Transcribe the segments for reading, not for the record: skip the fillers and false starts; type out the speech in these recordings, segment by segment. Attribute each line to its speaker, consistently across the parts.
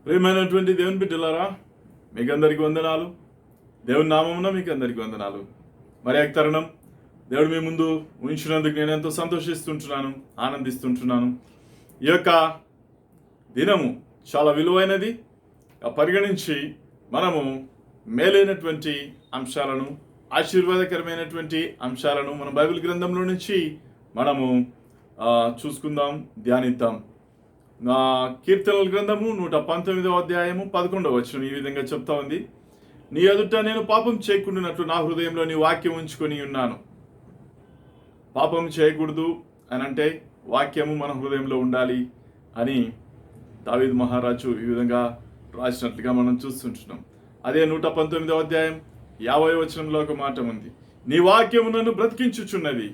Speaker 1: ప్రియమైనటువంటి దేవుని బిడ్డలారా, మీకు అందరికీ వందనాలు. దేవుని నామమున మీకు అందరికీ వందనాలు. మరి ఒక తరుణం దేవుడు మీ ముందు ఉంచినందుకు నేను ఎంతో సంతోషిస్తుంటున్నాను, ఆనందిస్తుంటున్నాను. ఈ యొక్క దినము చాలా విలువైనది. పరిగణించి మనము మేలైనటువంటి అంశాలను, ఆశీర్వాదకరమైనటువంటి అంశాలను మన బైబిల్ గ్రంథంలో నుంచి మనము చూసుకుందాం, ధ్యానిద్దాం. కీర్తనల గ్రంథము 119వ అధ్యాయము 11వ వచనం ఈ విధంగా చెప్తా ఉంది. నీ ఎదుట నేను పాపం చేయకుండానట్లు నా హృదయంలో నీ వాక్యం ఉంచుకొని ఉన్నాను. పాపం చేయకూడదు అని అంటే వాక్యము మన హృదయంలో ఉండాలి అని దావీదు మహారాజు ఈ విధంగా రాసినట్లుగా మనం చూస్తుంటున్నాం. అదే 119వ అధ్యాయం 50వ వచనంలో ఒక మాట ఉంది. నీ వాక్యము నన్ను బ్రతికించుచున్నది,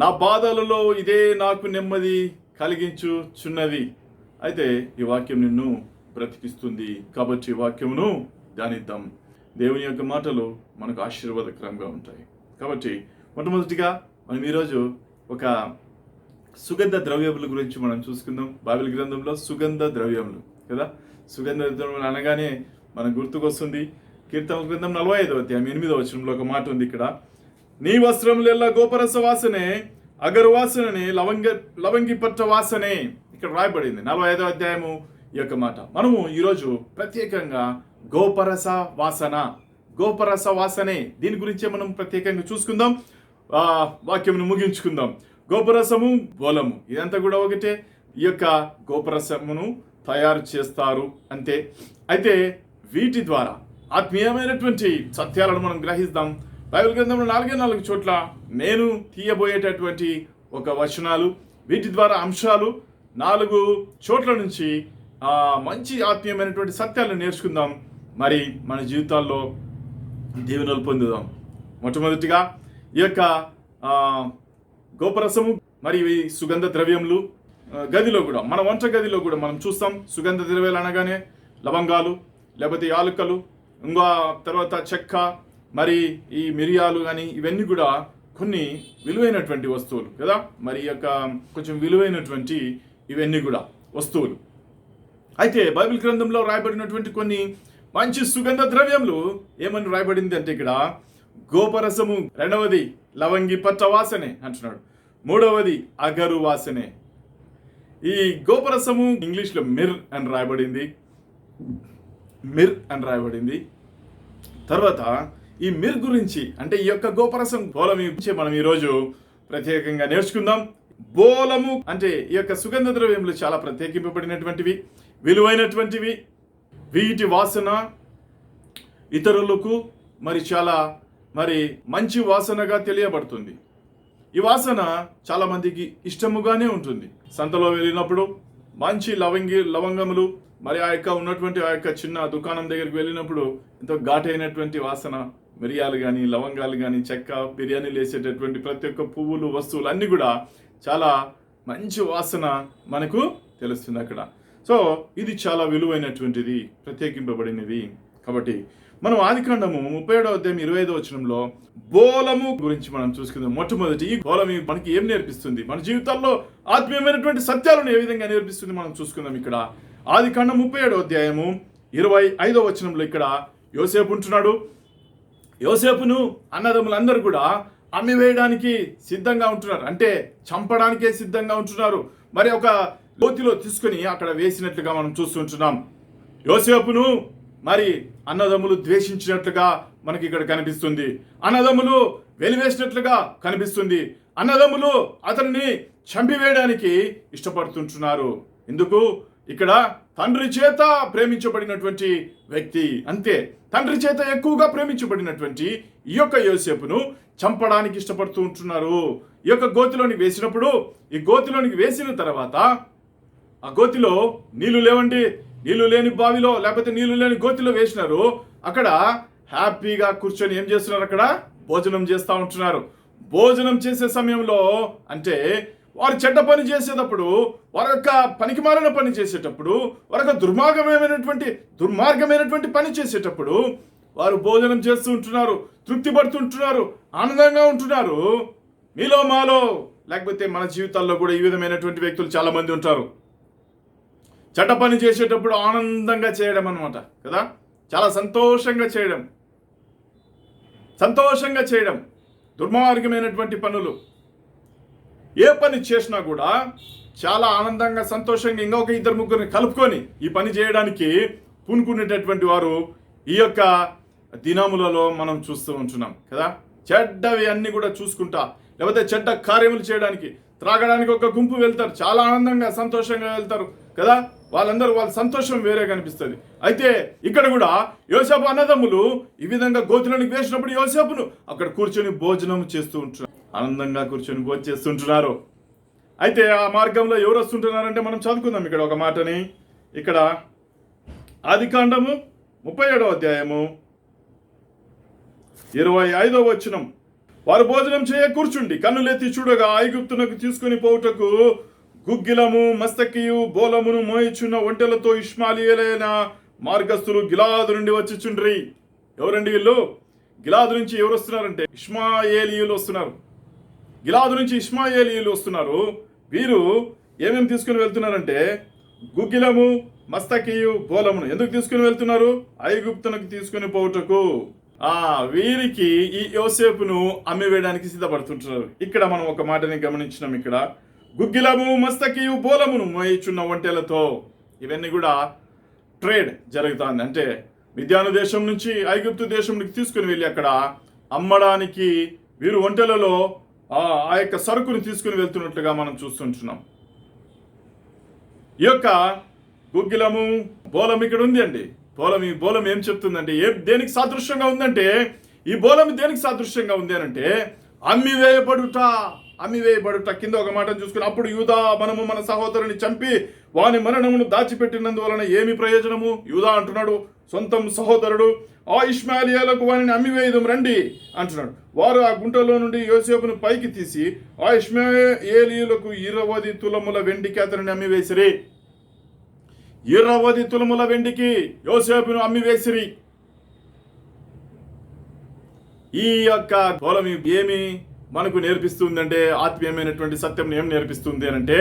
Speaker 1: నా బాధలలో ఇదే నాకు నెమ్మది కలిగించుచున్నది. అయితే ఈ వాక్యం నిన్ను బ్రతికిస్తుంది కాబట్టి వాక్యమును ధ్యానిద్దాం. దేవుని యొక్క మాటలు మనకు ఆశీర్వాదకరంగా ఉంటాయి. కాబట్టి మొట్టమొదటిగా మనం ఈరోజు ఒక సుగంధ ద్రవ్యముల గురించి మనం చూసుకుందాం. బైబిల్ గ్రంథంలో సుగంధ ద్రవ్యములు కదా, సుగంధ ద్రవ్యములు అనగానే మనకు గుర్తుకొస్తుంది కీర్తనల గ్రంథం 45వ అధ్యాయం 8వ వచనంలో ఒక మాట ఉంది. ఇక్కడ నీ వస్త్రములెల్లా గోపరస వాసనే, అగరు వాసననే, లవంగి పట్ట వాసనే ఇక్కడ రాయబడింది 45వ అధ్యాయము ఈ యొక్క మాట. మనము ఈరోజు ప్రత్యేకంగా గోపరస వాసనే దీని గురించే మనం ప్రత్యేకంగా చూసుకుందాం. వాక్యమును ముగించుకుందాం. గోపరసము, బోలము ఇదంతా కూడా ఒకటే. ఈ యొక్క గోపరసమును తయారు చేస్తారు అంతే. అయితే వీటి ద్వారా ఆత్మీయమైనటువంటి సత్యాలను మనం గ్రహిస్తాం. బైబిల్ గ్రంథంలో 4 చోట్ల నేను తీయబోయేటటువంటి ఒక వచనాలు, వీటి ద్వారా అంశాలు 4 చోట్ల నుంచి మంచి ఆత్మీయమైనటువంటి సత్యాలను నేర్చుకుందాం. మరి మన జీవితాల్లో దీవెనలు పొందుదాం. మొట్టమొదటిగా ఈ యొక్క గోపరసము మరియు ఈ సుగంధ ద్రవ్యములు గదిలో కూడా, మన వంట గదిలో కూడా మనం చూస్తాం. సుగంధ ద్రవ్యాలు అనగానే లవంగాలు, లేకపోతే యాలకులు, ఇంకా తర్వాత చెక్క, మరి ఈ మిరియాలు కానీ ఇవన్నీ కూడా కొన్ని విలువైనటువంటి వస్తువులు కదా. మరి యొక్క కొంచెం విలువైనటువంటి ఇవన్నీ కూడా వస్తువులు. అయితే బైబిల్ గ్రంథంలో రాయబడినటువంటి కొన్ని మంచి సుగంధ ద్రవ్యములు ఏమని రాయబడింది అంటే ఇక్కడ గోపరసము, 2వది లవంగి పట్ట వాసనే అంటున్నాడు, 3వది అగరు వాసనే. ఈ గోపరసము ఇంగ్లీష్లో మిర్ అని రాయబడింది. తర్వాత ఈ మిర్ గురించి అంటే ఈ యొక్క గోపరసం, బోలం గురించి మనం ఈరోజు ప్రత్యేకంగా నేర్చుకుందాం. బోలము అంటే ఈ యొక్క సుగంధ ద్రవ్యములు చాలా ప్రత్యేకింపబడినటువంటివి, విలువైనటువంటివి. వీటి వాసన ఇతరులకు చాలా మంచి వాసనగా తెలియబడుతుంది. ఈ వాసన చాలా మందికి ఇష్టముగానే ఉంటుంది. సంతలో వెళ్ళినప్పుడు మంచి లవంగములు, మరి ఆ యొక్క ఉన్నటువంటి ఆ యొక్క చిన్న దుకాణం దగ్గరికి వెళ్ళినప్పుడు ఎంతో ఘాటైనటువంటి వాసన, మిరియాలు కానీ, లవంగాలు కానీ, చెక్క, బిర్యానీలు వేసేటటువంటి ప్రతి ఒక్క పువ్వులు, వస్తువులు అన్నీ కూడా చాలా మంచి వాసన మనకు తెలుస్తుంది అక్కడ. సో ఇది చాలా విలువైనటువంటిది, ప్రత్యేకింపబడినది. కాబట్టి మనం ఆదికాండము 37వ అధ్యాయం 25వ వచనంలో బోలము గురించి మనం చూసుకుందాం. మొట్టమొదటి ఈ బోలం మనకి ఏం నేర్పిస్తుంది, మన జీవితాల్లో ఆత్మీయమైనటువంటి సత్యాలను ఏ విధంగా నేర్పిస్తుంది మనం చూసుకుందాం. ఇక్కడ ఆదికాండం 37వ అధ్యాయము 25వ వచనంలో ఇక్కడ యోసేపు ఉంటున్నాడు. యోసేపును అన్నదమ్ములందరూ కూడా అమ్మివేయడానికి సిద్ధంగా ఉంటున్నారు, అంటే చంపడానికే సిద్ధంగా ఉంటున్నారు. మరి ఒక గోతిలో తీసుకుని అక్కడ వేసినట్లుగా మనం చూస్తుంటున్నాం. యోసేపును మరి అన్నదమ్ములు ద్వేషించినట్లుగా మనకి ఇక్కడ కనిపిస్తుంది. అన్నదమ్ములు వెలివేసినట్లుగా కనిపిస్తుంది. అన్నదమ్ములు అతన్ని చంపివేయడానికి ఇష్టపడుతుంటున్నారు. ఎందుకు? ఇక్కడ తండ్రి చేత ప్రేమించబడినటువంటి వ్యక్తి, అంతే, తండ్రి చేత ఎక్కువగా ప్రేమించబడినటువంటి ఈ యొక్క యోసేపును చంపడానికి ఇష్టపడుతూ ఉంటున్నారు. ఈ యొక్క గోతిలోనికి వేసినప్పుడు, ఈ గోతిలోనికి వేసిన తర్వాత ఆ గోతిలో నీళ్లు లేని బావిలో లేకపోతే నీళ్లు లేని గోతిలో వేసినారు. అక్కడ హ్యాపీగా కూర్చొని ఏం చేస్తున్నారు? అక్కడ భోజనం చేస్తూ ఉంటున్నారు. భోజనం చేసే సమయంలో అంటే వారు చెడ్డ పని చేసేటప్పుడు, వారి యొక్క పనికిమాలిన పని చేసేటప్పుడు, వారి యొక్క దుర్మార్గమైనటువంటి పని చేసేటప్పుడు వారు భోజనం చేస్తూ ఉంటున్నారు, తృప్తి పడుతుంటున్నారు, ఆనందంగా ఉంటున్నారు. మీలో మాలో లేకపోతే మన జీవితాల్లో కూడా ఈ విధమైనటువంటి వ్యక్తులు చాలా మంది ఉంటారు. చెడ్డ పని చేసేటప్పుడు ఆనందంగా చేయడం అన్నమాట కదా, చాలా సంతోషంగా చేయడం. దుర్మార్గమైనటువంటి పనులు ఏ పని చేసినా కూడా చాలా ఆనందంగా సంతోషంగా ఇంకొక ఇద్దరు ముగ్గురిని కలుపుకొని ఈ పని చేయడానికి పూనుకునేటటువంటి వారు ఈ యొక్క దినములలో మనం చూస్తూ ఉంటున్నాం కదా. చెడ్డవి అన్ని కూడా చూసుకుంటా, లేకపోతే చెడ్డ కార్యములు చేయడానికి, త్రాగడానికి ఒక గుంపు వెళ్తారు, చాలా ఆనందంగా సంతోషంగా వెళ్తారు కదా. వాళ్ళ సంతోషం వేరే కనిపిస్తుంది. అయితే ఇక్కడ కూడా యోసేపు అన్నదమ్ములు ఈ విధంగా గోతులోనికి వేసినప్పుడు యోసేపును అక్కడ కూర్చొని భోజనం చేస్తూ ఉంటున్నారు, ఆనందంగా కూర్చొని భోజనం చేస్తుంటున్నారు. అయితే ఆ మార్గంలో ఎవరు వస్తుంటున్నారంటే మనం చదువుకుందాం ఇక్కడ ఒక మాటని. ఇక్కడ ఆదికాండము 37వ అధ్యాయము 25వ వచనం. వారు భోజనం చేయ కూర్చుండి కన్నులెత్తి చూడగా ఐగుప్తునకు తీసుకుని పోవుటకు గుగ్గిలము మస్తకియు బోలమును మోయిచున్న ఒంటెలతో ఇష్మాయిలీయులైన మార్గస్థులు గిలాదు నుండి వచ్చిచుండ్రి. ఎవరండి వీళ్ళు? గిలాదు నుంచి ఎవరు వస్తున్నారంటే ఇష్మాయేలీయులు వస్తున్నారు. గిలాదు నుంచి ఇష్మాయేలీయులు వస్తున్నారు. వీరు ఏమేమి తీసుకుని వెళ్తున్నారంటే గుగ్గిలము మస్తకియు బోలమును. ఎందుకు తీసుకుని వెళ్తున్నారు? ఐగుప్తునకు తీసుకుని పోవుటకు. వీరికి ఈ యోసేపును అమ్మివేయడానికి సిద్ధపడుతుంటున్నారు. ఇక్కడ మనం ఒక మాటని గమనించినాం. ఇక్కడ గుగ్గిలము మస్తకియు బోలమును మోయిచున్న ఒంటెలతో, ఇవన్నీ కూడా ట్రేడ్ జరుగుతుంది. అంటే మిద్యాను దేశం నుంచి ఐగుప్తు దేశంకి తీసుకుని వెళ్ళి అక్కడ అమ్మడానికి వీరు ఒంటెలలో ఆ యొక్క సరుకుని తీసుకుని వెళ్తున్నట్లుగా మనం చూస్తుంటున్నాం. ఈ యొక్క గుగ్గిలము బోలం ఇక్కడ ఉంది అండి. ఈ బోలం ఏం చెప్తుందంటే దేనికి సాదృశ్యంగా ఉందంటే, ఈ బోలం దేనికి సాదృశ్యంగా ఉంది అని అంటే అమ్మివేయబడుట. కింద ఒక మాట చూసుకుని, అప్పుడు యూదా మనము మన సహోదరుని చంపి వాని మరణమును దాచిపెట్టినందువలన ఏమి ప్రయోజనము? యూదా అంటున్నాడు, సొంతం సహోదరుడు, ఆ ఇష్మాయిలీయులకు వారిని అమ్మివేయదం రండి అంటున్నాడు. వారు ఆ గుంటలో నుండి యోసేపును పైకి తీసి ఆ ఇష్మాయేలీయులకు 20 తులముల వెండికి అతనిని అమ్మివేసిరి. 20 తులముల వెండికి యోసేపును అమ్మివేసిరి. ఈ యొక్క బోలం ఏమి మనకు నేర్పిస్తుందంటే, ఆత్మీయమైనటువంటి సత్యం ఏం నేర్పిస్తుంది అనంటే,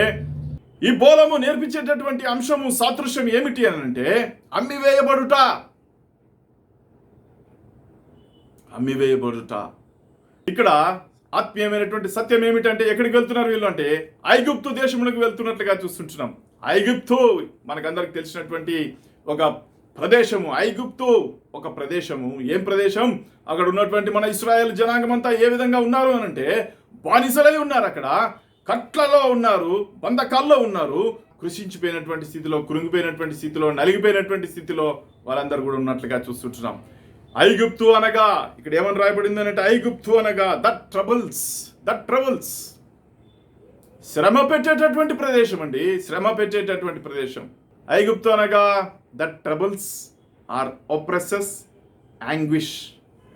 Speaker 1: ఈ బోలము నేర్పించేటటువంటి అంశము సాదృశ్యం ఏమిటి అనంటే అమ్మివేయబడుట. ఇక్కడ ఆత్మీయమైనటువంటి సత్యం ఏమిటంటే, ఎక్కడికి వెళ్తున్నారు వీళ్ళు అంటే ఐగుప్తు దేశములకు వెళ్తున్నట్లుగా చూస్తుంటున్నాం. ఐగుప్తు మనకందరికి తెలిసినటువంటి ఒక ప్రదేశము. ఐగుప్తు ఒక ప్రదేశము. ఏం ప్రదేశం? అక్కడ ఉన్నటువంటి మన ఇశ్రాయేల్ జనాంగం అంతా ఏ విధంగా ఉన్నారు అనంటే బానిసలై ఉన్నారు. అక్కడ కట్లలో ఉన్నారు, బంధకాల్లో ఉన్నారు, కృషించిపోయినటువంటి స్థితిలో, కృంగిపోయినటువంటి స్థితిలో, నలిగిపోయినటువంటి స్థితిలో వాళ్ళందరూ కూడా ఉన్నట్లుగా చూస్తుంటున్నాం. ఐగుప్తు అనగా ఇక్కడ ఏమని రాయబడింది అంటే, ఐగుప్తు అనగా దట్ ట్రబుల్స్ శ్రమ పెట్టేటటువంటి ప్రదేశం అండి. శ్రమ పెట్టేటటువంటి ప్రదేశం. ఐగుప్తు అనగా దట్ ట్రబుల్స్ ఆర్ ఒప్రెసెస్ యాంగ్విష్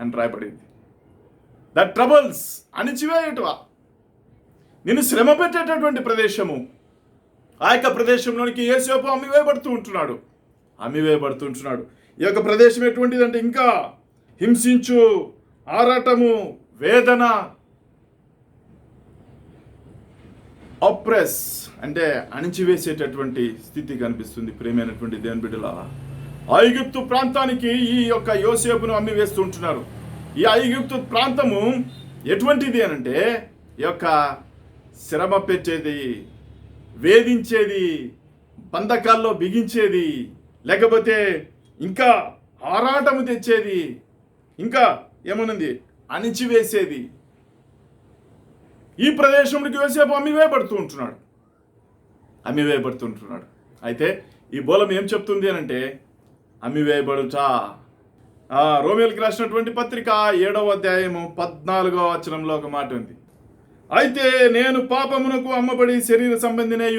Speaker 1: అని రాయబడింది. దట్ ట్రబుల్స్ అణిచివేయటవా, నిన్ను శ్రమ పెట్టేటటువంటి ప్రదేశము. ఆ యొక్క ప్రదేశంలోనికి యోసేపు అమ్మివేయబడుతూ ఉంటున్నాడు. ఈ యొక్క ప్రదేశం ఎటువంటిదంటే ఇంకా హింసించు, ఆరాటము, వేదన, అప్రెస్ అంటే అణిచివేసేటటువంటి స్థితి కనిపిస్తుంది. ప్రేమైనటువంటి దేవుని బిడ్డలారా, ఐగుప్తు ప్రాంతానికి ఈ యొక్క యోసేపును అమ్మివేస్తూ ఉంటున్నారు. ఈ ఐగుప్తు ప్రాంతము ఎటువంటిది అనంటే ఈ యొక్క శ్రమ పెట్టేది, వేధించేది, బంధకాల్లో బిగించేది, లేకపోతే ఇంకా ఆరాటము తెచ్చేది, ఇంకా ఏమనుంది అణిచివేసేది. ఈ ప్రదేశంలోకి యోసేపు అమ్మివేయబడుతూ ఉంటున్నాడు. అయితే ఈ బోలం ఏం చెప్తుంది అనంటే అమ్మివేయబడుట. రోమియోలకు రాసినటువంటి పత్రిక 7వ అధ్యాయము 14వ వచనంలో ఒక మాట ఉంది. అయితే నేను పాపమునకు అమ్మబడి శరీర సంబంధినై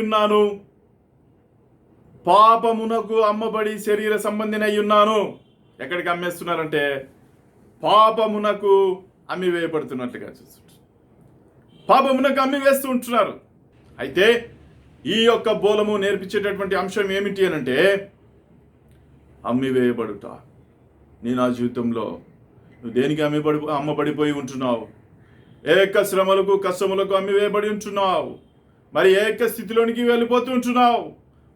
Speaker 1: ఉన్నాను. ఎక్కడికి అమ్మేస్తున్నారంటే పాపమునకు అమ్మివేయబడుతున్నట్లుగా చూస్తుంటారు. పాపమునకు అమ్మివేస్తూ ఉంటున్నారు. అయితే ఈ యొక్క బోలము నేర్పించేటటువంటి అంశం ఏమిటి అనంటే అమ్మివేయబడుట. నీ నా జీవితంలో నువ్వు దేనికి అమ్మబడిపోయి ఉంటున్నావు? ఏక శ్రమలకు, కష్టములకు అమ్మివేయబడి ఉంటున్నావు. మరి ఏక స్థితిలోనికి వెళ్ళిపోతూ ఉంటున్నావు.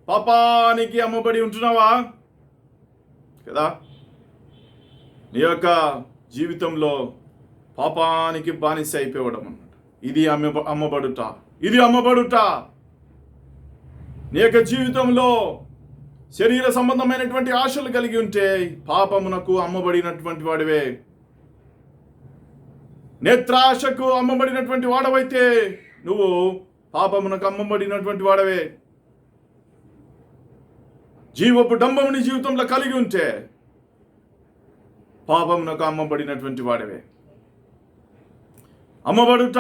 Speaker 1: పాపానికి అమ్మబడి ఉంటున్నావా? కదా, నీ యొక్క జీవితంలో పాపానికి బానిస అయిపోవడం అన్నమాట. ఇది అమ్మబడుట, ఇది అమ్మబడుట. నీ యొక్క జీవితంలో శరీర సంబంధమైనటువంటి ఆశలు కలిగి ఉంటే పాపమునకు అమ్మబడినటువంటి వాడివే. నేత్రాశకు అమ్మబడినటువంటి వాడవైతే నువ్వు పాపమునకు అమ్మబడినటువంటి వాడవే. జీవపు డంబము నీ జీవితంలో కలిగి ఉంటే పాపమునకు అమ్మబడినటువంటి వాడవే. అమ్మబడుట,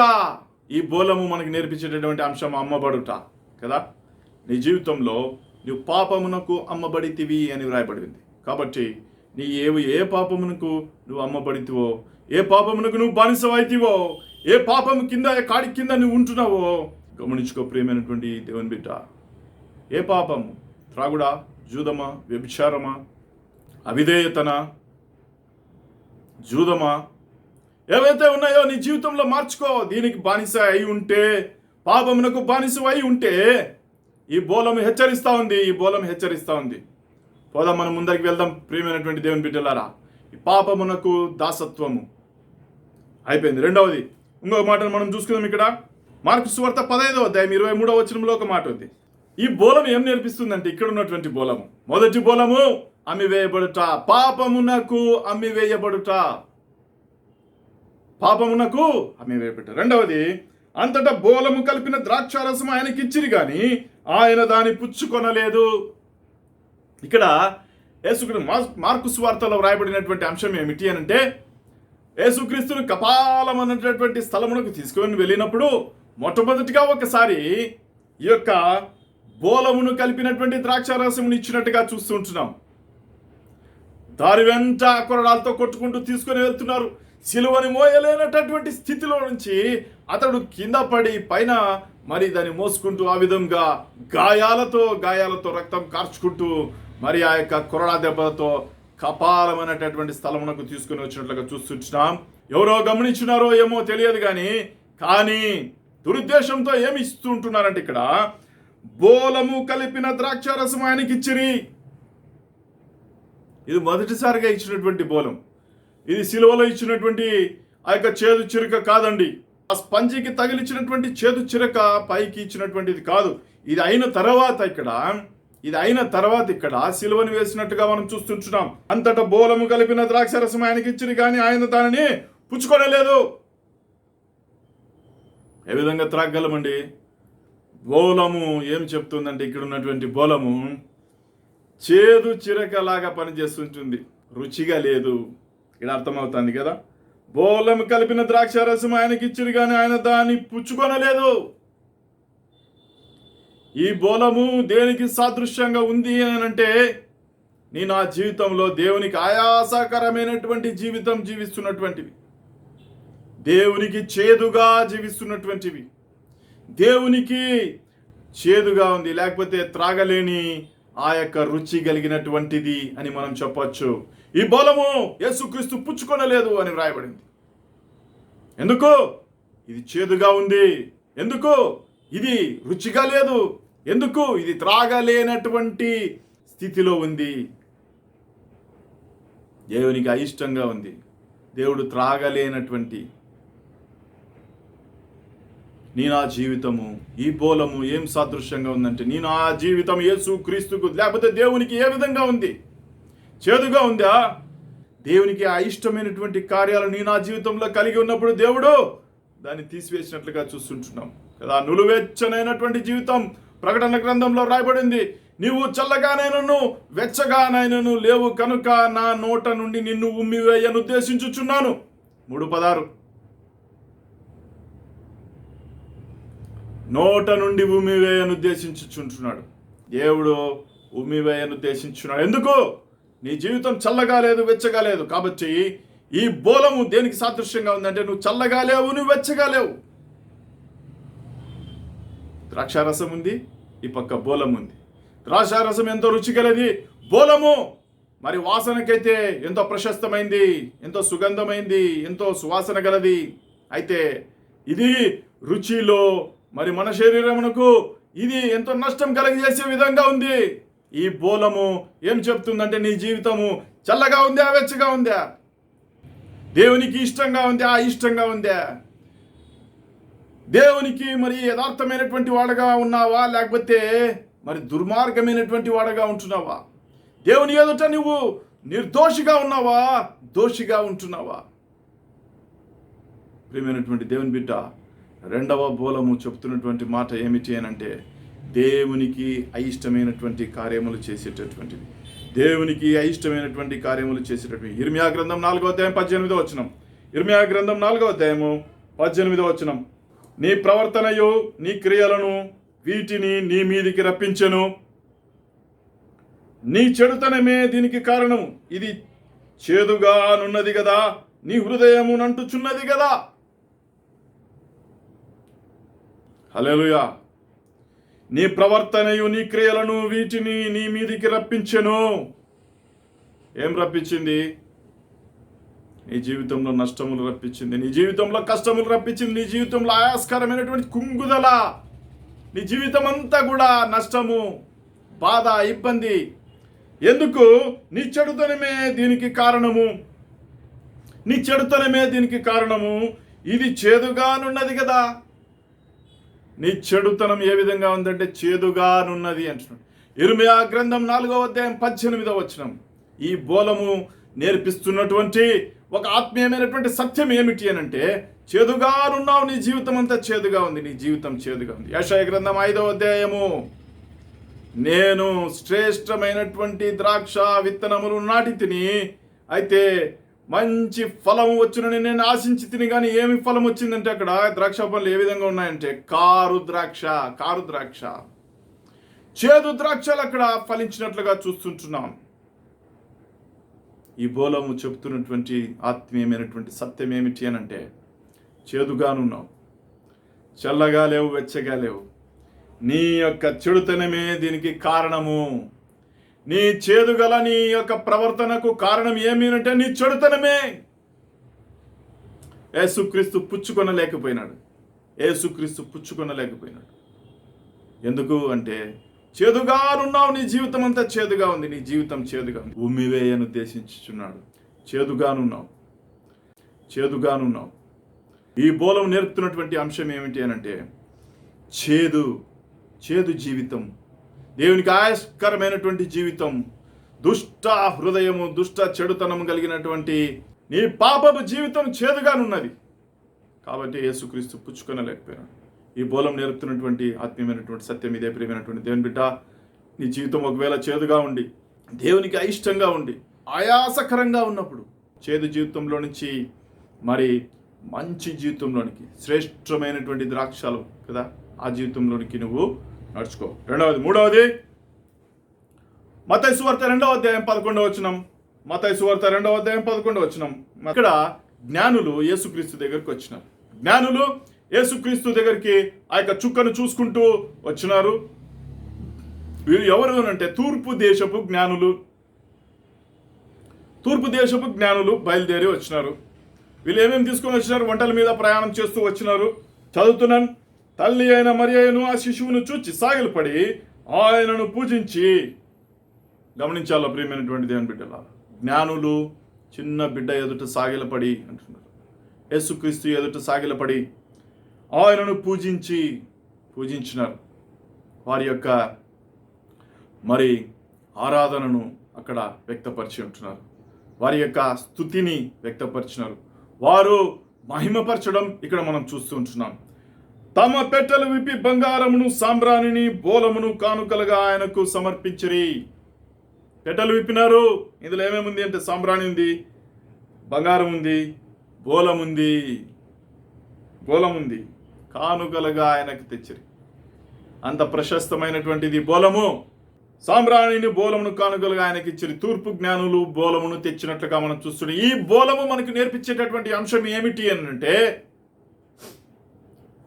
Speaker 1: ఈ బోలము మనకు నేర్పించేటటువంటి అంశం అమ్మబడుట కదా. నీ జీవితంలో నువ్వు పాపమునకు అమ్మబడితివి అని వ్రాయబడింది. కాబట్టి నీ ఏ పాపమునకు నువ్వు అమ్మబడితివో, ఏ పాపమునకు నువ్వు బానిసవైతివో, ఏ పాపము కింద కాడి కింద నువ్వు ఉంటున్నావో గమనించుకో ప్రియమైనటువంటి దేవుని బిడ్డ. ఏ పాపము? త్రాగుడా, జూదమా, వ్యభిచారమా, అవిధేయతనా, జూదమా, ఏవైతే ఉన్నాయో నీ జీవితంలో మార్చుకో. దీనికి బానిస అయి ఉంటే, పాపమునకు బానిస అయి ఉంటే ఈ బోలం హెచ్చరిస్తూ ఉంది, ఈ బోలం హెచ్చరిస్తూ ఉంది. పోదాం, మనం ముందరికి వెళ్దాం ప్రియమైనటువంటి దేవుని బిడ్డలారా. ఈ పాపమునకు దాసత్వము అయిపోయింది. రెండవది ఇంకొక మాటను మనం చూసుకుందాం. ఇక్కడ మార్కు సువార్త 15వ అధ్యాయం 23వ వచనంలో ఒక మాట ఉంది. ఈ బోలం ఏం నేర్పిస్తుందంటే, ఇక్కడ ఉన్నటువంటి బోలము, మొదటి బోలము అమ్మివేయబడుట, పాపమునకు అమ్మివేయబడుట, పాపమునకు అమ్మివేయబడుట. రెండవది, అంతటా బోలము కలిపిన ద్రాక్షారసం ఆయనకిచ్చిరి గాని ఆయన దాన్ని పుచ్చుకొనలేదు. ఇక్కడ యేసుక్రీస్తు మార్కు సువార్తలో వ్రాయబడినటువంటి అంశం ఏమిటి అనంటే, యేసుక్రీస్తును కపాలం అన్నటువంటి స్థలమునకు తీసుకొని వెళ్ళినప్పుడు మొట్టమొదటిగా ఒకసారి ఈ యొక్క బోలమును కలిపినటువంటి ద్రాక్షారసమును ఇచ్చినట్టుగా చూస్తుంటున్నాం. దారి వెంట కొరడాలతో కొట్టుకుంటూ తీసుకొని వెళ్తున్నారు. సిలువని మోయలేనటువంటి స్థితిలో నుంచి అతడు కింద పడి పైన మరి దాన్ని మోసుకుంటూ ఆ విధంగా గాయాలతో రక్తం కార్చుకుంటూ మరి ఆ యొక్క కొరడా దెబ్బలతో కపాలమైనటువంటి స్థలమునకు తీసుకుని వచ్చినట్లుగా చూస్తున్నాం. ఎవరో గమనించినారో ఏమో తెలియదు కానీ దురుద్దేశంతో ఏమి ఇస్తుంటున్నారంటే, ఇక్కడ బోలము కలిపిన ద్రాక్షారసం ఆయనకి ఇచ్చిరి. ఇది మొదటిసారిగా ఇచ్చినటువంటి బోలం. ఇది సిలువలో ఇచ్చినటువంటి ఆ యొక్క చేదు చిరక కాదండి. ఆ స్పంజికి తగిలిచ్చినటువంటి చేదు చిరక పైకి ఇచ్చినటువంటిది కాదు. ఇది అయిన తర్వాత ఇక్కడ సిలువను వేసినట్టుగా మనం చూస్తుంటున్నాం. అంతటా బోలము కలిపిన ద్రాక్షారసం ఆయనకి ఇచ్చిరి కానీ ఆయన దానిని పుచ్చుకోలేదు. ఏ విధంగా త్రాగలమండి? బోలము ఏం చెప్తుందంటే, ఇక్కడ ఉన్నటువంటి బోలము చేదు చిరకలాగా పనిచేస్తుంటుంది, రుచిగా లేదు. ఇక్కడ అర్థమవుతుంది కదా. బోలము కలిపిన ద్రాక్షారసం ఆయనకి ఇచ్చిరు కానీ ఆయన దాన్ని పుచ్చుకొనలేదు. ఈ బోలము దేనికి సాదృశ్యంగా ఉంది అని అంటే, నీ నా జీవితంలో దేవునికి ఆయాసకరమైనటువంటి జీవితం జీవిస్తున్నటువంటివి, దేవునికి చేదుగా జీవిస్తున్నటువంటివి, దేవునికి చేదుగా ఉంది, లేకపోతే త్రాగలేని ఆ యొక్క రుచి కలిగినటువంటిది అని మనం చెప్పొచ్చు. ఈ బోలము యేసుక్రీస్తు పుచ్చుకొనలేదు అని వ్రాయబడింది. ఎందుకు? ఇది చేదుగా ఉంది. ఎందుకు? ఇది రుచిగా లేదు. ఎందుకు? ఇది త్రాగలేనటువంటి స్థితిలో ఉంది, దేవునికి అయిష్టంగా ఉంది. దేవుడు త్రాగలేనటువంటి నీ నా జీవితము, ఈ బోలము ఏం సాదృశ్యంగా ఉందంటే, నీ నా జీవితం యేసుక్రీస్తుకు లేకపోతే దేవునికి ఏ విధంగా ఉంది? చేదుగా ఉందా? దేవునికి అయిష్టమైనటువంటి కార్యాలు నీ నా జీవితంలో కలిగి ఉన్నప్పుడు దేవుడు దాన్ని తీసివేసినట్లుగా చూస్తుంటున్నాం కదా. నులువెచ్చనైనటువంటి జీవితం ప్రకటన గ్రంథంలో రాయబడింది. నీవు చల్లగానైనను వెచ్చగానైనను లేవు కనుక నా నోట నుండి నిన్ను ఉమ్మివేయను ఉద్దేశించుచున్నాను. 3:16. నోట నుండి ఉమ్మివేయను ఉద్దేశించుచుంటున్నాడు దేవుడు. ఉమ్మివేయను ఉద్దేశించున్నాడు. ఎందుకు? నీ జీవితం చల్లగా లేదు, వెచ్చగా లేదు. కాబట్టి ఈ బోలము దేనికి సాదృశ్యంగా ఉందంటే, నువ్వు చల్లగా లేవు, నువ్వు వెచ్చగా లేవు. ద్రాక్షారసం ఉంది, ఈ పక్క బోలం ఉంది. ద్రాక్షారసం ఎంతో రుచిగలది, బోలము మరి వాసనకైతే ఎంతో ప్రశస్తమైంది, ఎంతో సుగంధమైంది, ఎంతో సువాసన గలది. అయితే ఇది రుచిలో మరి మన శరీరమునకు ఇది ఎంతో నష్టం కలిగజేసే విధంగా ఉంది. ఈ బోలము ఏం చెప్తుందంటే నీ జీవితము చల్లగా ఉందా, వెచ్చగా ఉందా, దేవునికి ఇష్టంగా ఉందా, ఇష్టంగా ఉందా, దేవునికి మరి యథార్థమైనటువంటి వాడుగా ఉన్నావా, లేకపోతే మరి దుర్మార్గమైనటువంటి వాడుగా ఉంటున్నావా, దేవుని ఎదుట నువ్వు నిర్దోషిగా ఉన్నావా, దోషిగా ఉంటున్నావా? ప్రియమైనటువంటి దేవుని బిడ్డ, రెండవ బోలము చెప్తున్నటువంటి మాట ఏమిటి అనంటే దేవునికి అయిష్టమైనటువంటి కార్యములు చేసేటటువంటివి, దేవునికి అయిష్టమైనటువంటి కార్యములు చేసేటటువంటి. ఇర్మియా గ్రంథం 4వ అధ్యాయం 18వ వచనం. ఇర్మియా గ్రంథం 4వ అధ్యాయము 18వ వచనం. నీ ప్రవర్తనయు నీ క్రియలను వీటిని నీ మీదికి రప్పించెను, నీ చెడుతనమే దీనికి కారణము, ఇది చేదుగా నున్నది కదా, నీ హృదయము నంటుచున్నది కదా. హల్లెలూయా. నీ ప్రవర్తనయు నీ క్రియలను వీటిని నీ మీదికి రప్పించెను. ఏం రప్పించింది? నీ జీవితంలో నష్టములు రప్పించింది, నీ జీవితంలో కష్టములు రప్పించింది, నీ జీవితంలో ఆయాస్కరమైనటువంటి కుంగుదల, నీ జీవితం అంతా కూడా నష్టము, బాధ, ఇబ్బంది. ఎందుకు? నీ చెడుతనమే దీనికి కారణము, నీ చెడుతనమే దీనికి కారణము, ఇది చేదుగానున్నది కదా. నీ చెడుతనం ఏ విధంగా ఉందంటే చేదుగానున్నది అంటున్నాడు. ఇర్మియా గ్రంథం 4వ అధ్యాయం 18వ వచనం. ఈ బోలము నేర్పిస్తున్నటువంటి ఒక ఆత్మీయమైనటువంటి సత్యం ఏమిటి అనంటే చేదుగానున్నావు, నీ జీవితం అంతా చేదుగా ఉంది, నీ జీవితం చేదుగా ఉంది. యెషయా గ్రంథం 5వ అధ్యాయము. నేను శ్రేష్టమైనటువంటి ద్రాక్ష విత్తనములు నాటి తిని, అయితే మంచి ఫలము వచ్చునని నేను ఆశించి తిని, కానీ ఏమి ఫలం వచ్చిందంటే అక్కడ ద్రాక్ష పళ్ళు ఏ విధంగా ఉన్నాయంటే కారు ద్రాక్ష, చేదు ద్రాక్షలు అక్కడ ఫలించినట్లుగా చూస్తుంటున్నాం. ఈ బోలము చెబుతున్నటువంటి ఆత్మీయమైనటువంటి సత్యం ఏమిటి అనంటే చేదుగానున్నావు, చల్లగా లేవు, వెచ్చగా లేవు. నీ యొక్క చెడుతనమే దీనికి కారణము. నీ చేదుగల నీ యొక్క ప్రవర్తనకు కారణం ఏమి అంటే నీ చెడుతనమే. యేసుక్రీస్తు పుచ్చుకొనలేకపోయినాడు. ఎందుకు అంటే చేదుగానున్నావు, నీ జీవితం అంతా చేదుగా ఉంది, నీ జీవితం చేదుగా ఉంది. ఉమ్మివేయను ఉద్దేశించుచున్నాడు. చేదుగానున్నావు. ఈ బోలం నేర్పుతున్నటువంటి అంశం ఏమిటి అనంటే చేదు జీవితం, దేవునికి ఆయాస్కరమైనటువంటి జీవితం, దుష్ట హృదయము, దుష్ట చెడుతనము కలిగినటువంటి నీ పాపపు జీవితం చేదుగానున్నది. కాబట్టి యేసుక్రీస్తు పుచ్చుకొనలేకపోయినాడు. ఈ బోలం నేర్పుతున్నటువంటి ఆత్మీయమైనటువంటి సత్యం ఇదే. ప్రియమైనటువంటి దేవుని బిడ్డ, నీ జీవితం ఒకవేళ చేదుగా ఉండి, దేవునికి అయిష్టంగా ఉండి, ఆయాసకరంగా ఉన్నప్పుడు చేదు జీవితంలో నుంచి మరి మంచి జీవితంలోనికి, శ్రేష్టమైనటువంటి ద్రాక్షలు కదా, ఆ జీవితంలోనికి నువ్వు నడుచుకో. మూడవది మత్తయి సువార్త 2వ అధ్యాయం 11వ వచనం. మత్తయి సువార్త 2వ అధ్యాయం 11వ వచనం. ఇక్కడ జ్ఞానులు యేసుక్రీస్తు దగ్గరికి వచ్చినారు. జ్ఞానులు యేసుక్రీస్తు దగ్గరికి ఆ యొక్క చుక్కను చూసుకుంటూ వచ్చినారు. వీరు ఎవరు అంటే తూర్పు దేశపు జ్ఞానులు బయలుదేరి వచ్చినారు. వీళ్ళు ఏమేమి తీసుకొని వచ్చినారు? వంటల మీద ప్రయాణం చేస్తూ వచ్చినారు. చదువుతున్నాను. తల్లి అయిన మరియను ఆ శిశువును చూచి సాగిలపడి ఆయనను పూజించి. గమనించాల ప్రియమైనటువంటి దేవుని బిడ్డల, జ్ఞానులు చిన్న బిడ్డ ఎదుట సాగిలపడి అంటున్నారు. యేసుక్రీస్తు ఎదుట సాగిలపడి ఆయనను పూజించినారు. వారి యొక్క మరి ఆరాధనను అక్కడ వ్యక్తపరిచి ఉంటున్నారు. వారి యొక్క స్తుతిని వ్యక్తపరిచినారు. వారు మహిమపరచడం ఇక్కడ మనం చూస్తూ ఉంటున్నాం. తమ పెట్టెలు విప్పి బంగారమును, సాంబ్రాణిని, బోలమును కానుకలుగా ఆయనకు సమర్పించిరి. పెట్టెలు విప్పినారు. ఇందులో ఏమేముంది అంటే సాంబ్రాణి ఉంది, బంగారం ఉంది, బోలం ఉంది, కానుకలుగా ఆయనకు తెచ్చిరి. అంత ప్రశస్తమైనటువంటిది బోలము. సాంబ్రాణిని, బోలమును కానుకలుగా ఆయనకి ఇచ్చిరి. తూర్పు జ్ఞానులు బోలమును తెచ్చినట్లుగా మనం చూస్తున్నాం. ఈ బోలము మనకు నేర్పించేటటువంటి అంశం ఏమిటి అంటే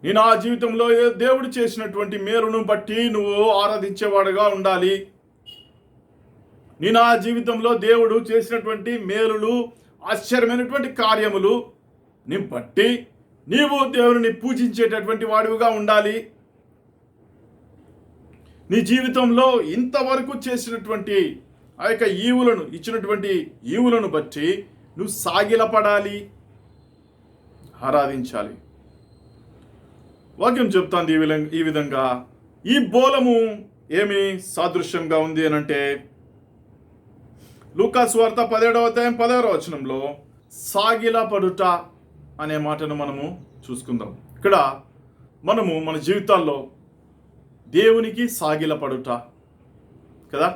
Speaker 1: నీ నా జీవితంలో దేవుడు చేసినటువంటి మేలును బట్టి నువ్వు ఆరాధించేవాడుగా ఉండాలి. నీ నా జీవితంలో దేవుడు చేసినటువంటి మేలులు, ఆశ్చర్యమైనటువంటి కార్యములు ని బట్టి నీవు దేవుని పూజించేటటువంటి వాడివిగా ఉండాలి. నీ జీవితంలో ఇంతవరకు చేసినటువంటి ఆ యొక్క ఇచ్చినటువంటి ఈవులను బట్టి నువ్వు సాగిలపడాలి, ఆరాధించాలి. వాక్యం చెప్తాంది ఈ విధంగా. ఈ బోలము ఏమి సాదృశ్యంగా ఉంది అని అంటే, లూకా సువార్త 17వ అధ్యాయం 16వ వచనంలో సాగిలపడుట అనే మాటను మనము చూసుకుందాం. ఇక్కడ మనము మన జీవితాల్లో దేవునికి సాగిలపడుట కదా,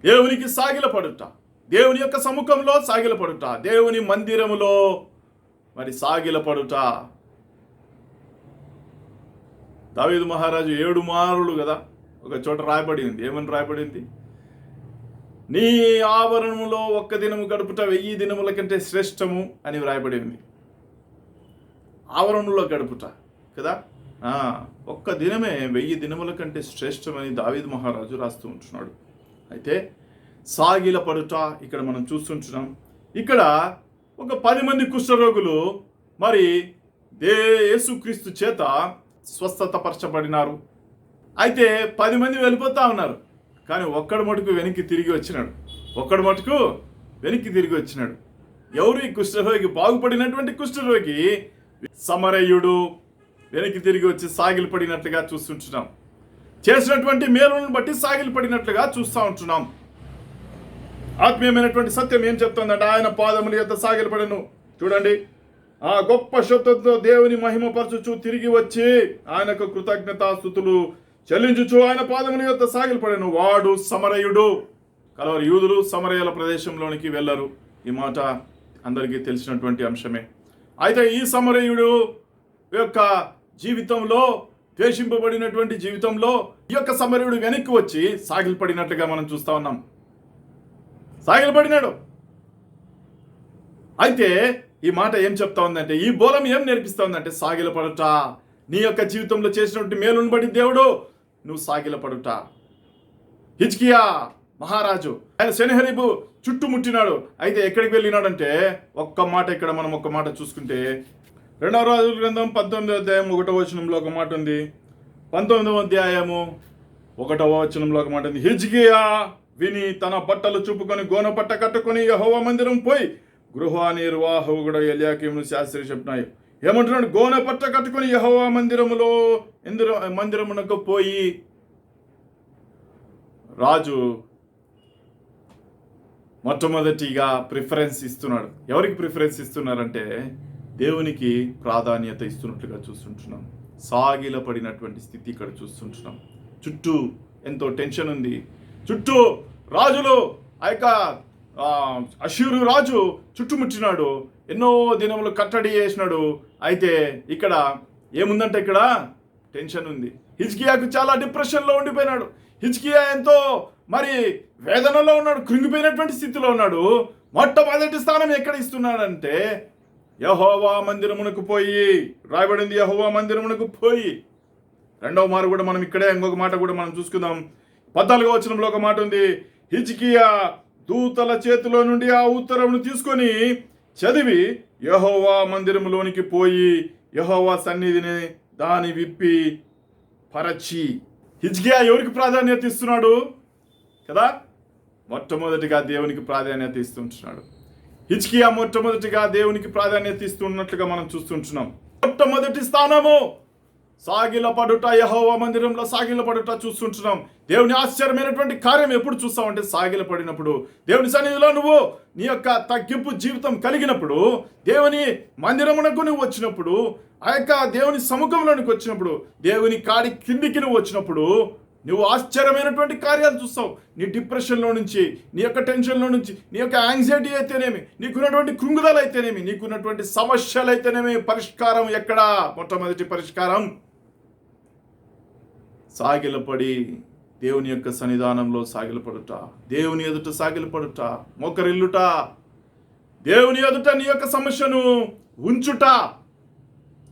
Speaker 1: దేవునికి సాగిలపడుట, దేవుని యొక్క సముఖంలో సాగిలపడుట, దేవుని మందిరములో మరి సాగిలపడుట. దావీదు మహారాజు 7 మారులు కదా ఒక చోట రాయబడి ఉంది. ఏమని రాయబడింది? నీ ఆవరణములో 1 దినము గడుపుట 1000 దినముల కంటే శ్రేష్టము అని రాయబడి ఉంది. ఆవరణలో గడుపుట కదా, 1 దినమే 1000 దినముల కంటే శ్రేష్టమని దావీదు మహారాజు రాస్తూ ఉంటున్నాడు. అయితే సాగిలపడుట ఇక్కడ మనం చూస్తుంటున్నాం. ఇక్కడ ఒక 10 మంది కుష్ఠరోగులు మరి యేసుక్రీస్తు చేత స్వస్థత పరచబడినారు. అయితే 10 మంది వెళ్ళిపోతా ఉన్నారు, కానీ ఒక్కడు మటుకు వెనక్కి తిరిగి వచ్చినాడు. ఎవరు ఈ కుష్ఠరోగి? బాగుపడినటువంటి కుష్ఠరోగి సమరయుడు వెనక్కి తిరిగి వచ్చి సాగిలపడినట్లుగా చూస్తుంటున్నాం. చేసినటువంటి మేలులను బట్టి సాగిలపడినట్లుగా చూస్తూ ఉంటున్నాం. ఆత్మీయమైనటువంటి సత్యం ఏం చెప్తుందంటే, ఆయన పాదముల యొక్క సాగిలపడను. చూడండి, ఆ గొప్ప శబ్దంతో దేవుని మహిమపరచుచు తిరిగి వచ్చి ఆయనకు కృతజ్ఞతాస్తుతులు చెల్లించుచు ఆయన పాదముల యొక్క సాగిలపడను. వాడు సమరయుడు. కలవరు యూదులు సమరయుల ప్రదేశంలోనికి వెళ్ళరు. ఈ మాట అందరికీ తెలిసినటువంటి అంశమే. అయితే ఈ సమరయుడు యొక్క జీవితంలో, ద్వేషింపబడినటువంటి జీవితంలో ఈ యొక్క సమరయుడు వెనక్కి వచ్చి సాగిలపడినట్లుగా మనం చూస్తా ఉన్నాం. సాగిలపడినాడు. అయితే ఈ మాట ఏం చెప్తా ఉందంటే, ఈ బోలం ఏం నేర్పిస్తా ఉందంటే, సాగిలపడుట. నీ యొక్క జీవితంలో చేసినటువంటి మేలును బట్టి దేవుడు నువ్వు సాగిలపడుట. హిజ్కియా మహారాజు ఆయన సెనహెరీబు చుట్టుముట్టినాడు. అయితే ఎక్కడికి వెళ్ళినాడంటే, ఇక్కడ మనం ఒక్క మాట చూసుకుంటే, 2వ రాజుల గ్రంథం 19వ అధ్యాయం 1వ వచనంలో ఒక మాట ఉంది. 19వ అధ్యాయము 1వ వచనంలో ఒక మాట ఉంది. హిజ్కియా విని తన బట్టలు చూపుకొని గోనె పట్ట కట్టుకొని యెహోవా మందిరం పోయి గృహ నిర్వాహకుడు ఎల్యాకీమును శాస్త్రి చెప్పినాయి. ఏమంటున్నాడు? గోనె పట్ట కట్టుకొని యెహోవా మందిరమునకు పోయి. రాజు మొట్టమొదటిగా ప్రిఫరెన్స్ ఇస్తున్నాడు. ఎవరికి ప్రిఫరెన్స్ ఇస్తున్నారంటే, దేవునికి ప్రాధాన్యత ఇస్తున్నట్లుగా చూస్తుంటున్నాం. సాగిలపడినటువంటి స్థితి ఇక్కడ చూస్తుంటున్నాం. చుట్టూ ఎంతో టెన్షన్ ఉంది. చుట్టూ రాజులు, ఆ యొక్క అష్షూరు రాజు చుట్టుముట్టినాడు. ఎన్నో దినములు కట్టడి చేసినాడు. అయితే ఇక్కడ ఏముందంటే, ఇక్కడ టెన్షన్ ఉంది. హిజ్కియాకు చాలా డిప్రెషన్లో ఉండిపోయినాడు. హిజ్కియా ఎంతో మరి వేదనలో ఉన్నాడు, కృంగిపోయినటువంటి స్థితిలో ఉన్నాడు. మొట్టమొదటి స్థానం ఎక్కడ ఇస్తున్నాడంటే, యెహోవా మందిరమునకు పోయి రాయబడింది. యెహోవా మందిరమునకు పోయి. 2వ మారు కూడా మనం ఇక్కడే ఇంకొక మాట కూడా మనం చూసుకుందాం. 14వ వచనంలో ఒక మాట ఉంది. హిజ్కియా దూతల చేతిలో నుండి ఆ ఉత్తరమును తీసుకొని చదివి యెహోవా మందిరములోనికి పోయి యెహోవా సన్నిధిని దాని విప్పి పరచి. హిజ్కియా ఎవరికి ప్రాధాన్యత ఇస్తున్నాడు కదా? మొట్టమొదటిగా దేవునికి ప్రాధాన్యత ఇస్తుంటున్నాడు. హిజ్కియా మొట్టమొదటిగా దేవునికి ప్రాధాన్యత ఇస్తున్నట్లుగా మనం చూస్తుంటున్నాం. మొట్టమొదటి స్థానము సాగిలపడుట, యెహోవా మందిరంలో సాగిలపడుట చూస్తుంటున్నాం. దేవుని ఆశ్చర్యమైనటువంటి కార్యం ఎప్పుడు చూస్తామంటే, సాగిలపడినప్పుడు. దేవుని సన్నిధిలో నువ్వు నీ యొక్క తగ్గింపు జీవితం కలిగినప్పుడు, దేవుని మందిరమునకు నువ్వు వచ్చినప్పుడు, ఆ యొక్క దేవుని సముఖంలోనికి వచ్చినప్పుడు, దేవుని కాడి కిందికి నువ్వు వచ్చినప్పుడు నువ్వు ఆశ్చర్యమైనటువంటి కార్యాలు చూస్తావు. నీ డిప్రెషన్లో నుంచి, నీ యొక్క టెన్షన్లో నుంచి, నీ యొక్క యాంగ్జైటీ అయితేనేమి, నీకున్నటువంటి కృంగుదలు అయితేనేమి, నీకున్నటువంటి సమస్యలు అయితేనేమి, పరిష్కారం ఎక్కడా? మొట్టమొదటి పరిష్కారం సాగిలపడి దేవుని యొక్క సన్నిధానంలో సాగిలపడుట, దేవుని ఎదుట సాగిలపడుట, మోకరిల్లుట, దేవుని ఎదుట నీ యొక్క సమస్యను ఉంచుట.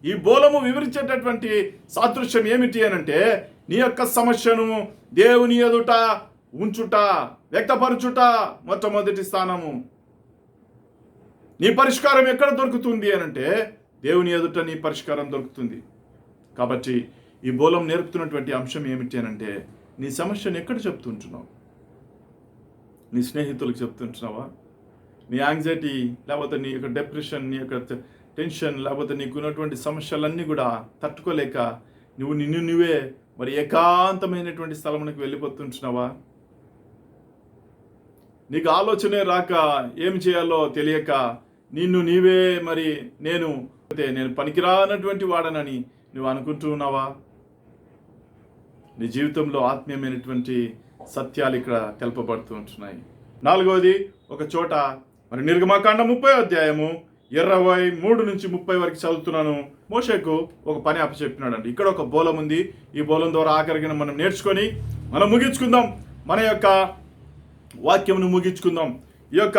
Speaker 1: ఈ బోలము వివరించేటటువంటి సాదృశ్యం ఏమిటి అనంటే, నీ యొక్క సమస్యను దేవుని ఎదుట ఉంచుట, వ్యక్తపరచుట మొట్టమొదటి స్థానము. నీ పరిష్కారం ఎక్కడ దొరుకుతుంది అనంటే, దేవుని ఎదుట నీ పరిష్కారం దొరుకుతుంది. కాబట్టి ఈ బోలం నేర్పుతున్నటువంటి అంశం ఏమిటి అనంటే, నీ సమస్యను ఎక్కడ చెప్తుంటున్నావు? నీ స్నేహితులకు చెప్తుంటున్నావా? నీ యాంగ్జైటీ, లేకపోతే నీ యొక్క డిప్రెషన్, నీ యొక్క టెన్షన్, లేకపోతే నీకున్నటువంటి సమస్యలన్నీ కూడా తట్టుకోలేక నిన్ను నువ్వే మరి ఏకాంతమైనటువంటి స్థలమునకు వెళ్ళిపోతుంటున్నావా? నీకు ఆలోచనే రాక ఏం చేయాలో తెలియక నిన్ను నీవే మరి నేను పనికిరానటువంటి వాడనని నువ్వు అనుకుంటూ ఉన్నావా? నీ జీవితంలో ఆత్మీయమైనటువంటి సత్యాలు ఇక్కడ తెలపబడుతూ ఉంటున్నాయి. 4వది, ఒక చోట మరి నిర్గమకాండం 30వ అధ్యాయము 23 నుంచి 30 వరకు చదువుతున్నాను. మోషేకు ఒక పని అప్పచెప్పినాడండి. ఇక్కడ ఒక బోలం ఉంది. ఈ బోలం ద్వారా ఆఖరిగా మనం నేర్చుకొని మనం ముగించుకుందాం, మన యొక్క వాక్యమును ముగించుకుందాం. ఈ యొక్క